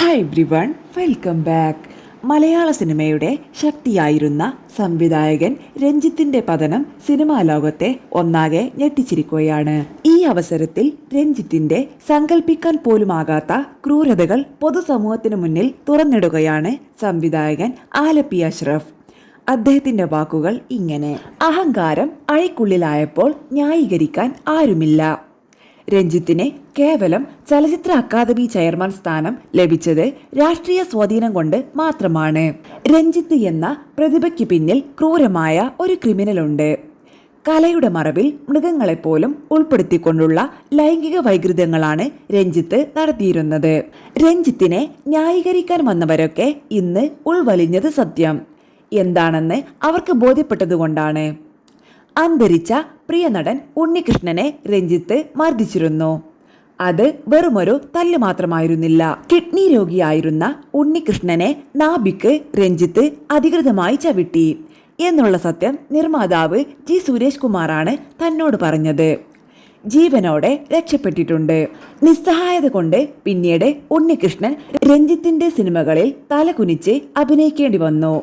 Hi everyone, welcome back. മലയാള സിനിമയുടെ ശക്തിയായിരുന്ന സംവിധായകൻ രഞ്ജിത്തിന്റെ പതനം സിനിമാ ലോകത്തെ ഒന്നാകെ ഞെട്ടിച്ചിരിക്കുകയാണ്. ഈ അവസരത്തിൽ രഞ്ജിത്തിന്റെ സങ്കല്പിക്കാൻ പോലുമാകാത്ത ക്രൂരതകൾ പൊതുസമൂഹത്തിനു മുന്നിൽ തുറന്നിടുകയാണ് സംവിധായകൻ ആലപ്പി അഷ്റഫ്. അദ്ദേഹത്തിന്റെ വാക്കുകൾ ഇങ്ങനെ: അഹങ്കാരം അഴിക്കുള്ളിലായപ്പോൾ ന്യായീകരിക്കാൻ ആരുമില്ല. രഞ്ജിത്തിന് കേവലം ചലച്ചിത്ര അക്കാദമി ചെയർമാൻ സ്ഥാനം ലഭിച്ചത് രാഷ്ട്രീയ സ്വാധീനം കൊണ്ട് മാത്രമാണ്. രഞ്ജിത്ത് എന്ന പ്രതിഭയ്ക്ക് പിന്നിൽ ക്രൂരമായ ഒരു ക്രിമിനലുണ്ട്. കലയുടെ മറവിൽ മൃഗങ്ങളെപ്പോലും ഉൾപ്പെടുത്തിക്കൊണ്ടുള്ള ലൈംഗിക വൈകൃതങ്ങളാണ് രഞ്ജിത്ത് നടത്തിയിരുന്നത്. രഞ്ജിത്തിനെ ന്യായീകരിക്കാൻ വന്നവരൊക്കെ ഇന്ന് ഉൾവലിഞ്ഞത് സത്യം എന്താണെന്ന് അവർക്ക് ബോധ്യപ്പെട്ടതുകൊണ്ടാണ്. അന്തരിച്ച പ്രിയ നടൻ ഉണ്ണികൃഷ്ണനെ രഞ്ജിത്ത് മർദ്ദിച്ചിരുന്നു. അത് വെറുമൊരു തല്ല് മാത്രമായിരുന്നില്ല. കിഡ്നി രോഗിയായിരുന്ന ഉണ്ണികൃഷ്ണനെ നാഭിക്ക് രഞ്ജിത്ത് അധികൃതമായി ചവിട്ടി എന്നുള്ള സത്യം നിർമ്മാതാവ് ജി സുരേഷ് കുമാറാണ് തന്നോട് പറഞ്ഞത്. ജീവനോടെ രക്ഷപ്പെട്ടിട്ടുണ്ട്. നിസ്സഹായത കൊണ്ട് പിന്നീട് ഉണ്ണികൃഷ്ണൻ രഞ്ജിത്തിന്റെ സിനിമകളിൽ തലകുനിച്ച് അഭിനയിക്കേണ്ടി വന്നു.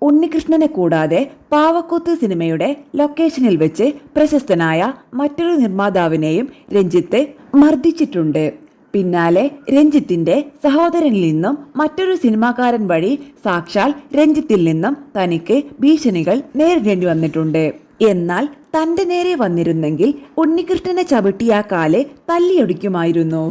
ഉണ്ണികൃഷ്ണനെ കൂടാതെ പാവക്കൂത്ത് സിനിമയുടെ ലൊക്കേഷനിൽ വെച്ച് പ്രശസ്തനായ മറ്റൊരു നിർമ്മാതാവിനെയും രഞ്ജിത്ത് മർദ്ദിച്ചിട്ടുണ്ട്. പിന്നാലെ രഞ്ജിത്തിന്റെ സഹോദരനിൽ നിന്നും മറ്റൊരു സിനിമാക്കാരൻ വഴി സാക്ഷാൽ രഞ്ജിത്തിൽ നിന്നും തനിക്ക് ഭീഷണികൾ നേരിടേണ്ടി വന്നിട്ടുണ്ട്. എന്നാൽ തന്റെ നേരെ വന്നിരുന്നെങ്കിൽ ഉണ്ണികൃഷ്ണനെ ചവിട്ടിയ കാല് തല്ലിയൊടിക്കുമായിരുന്നു.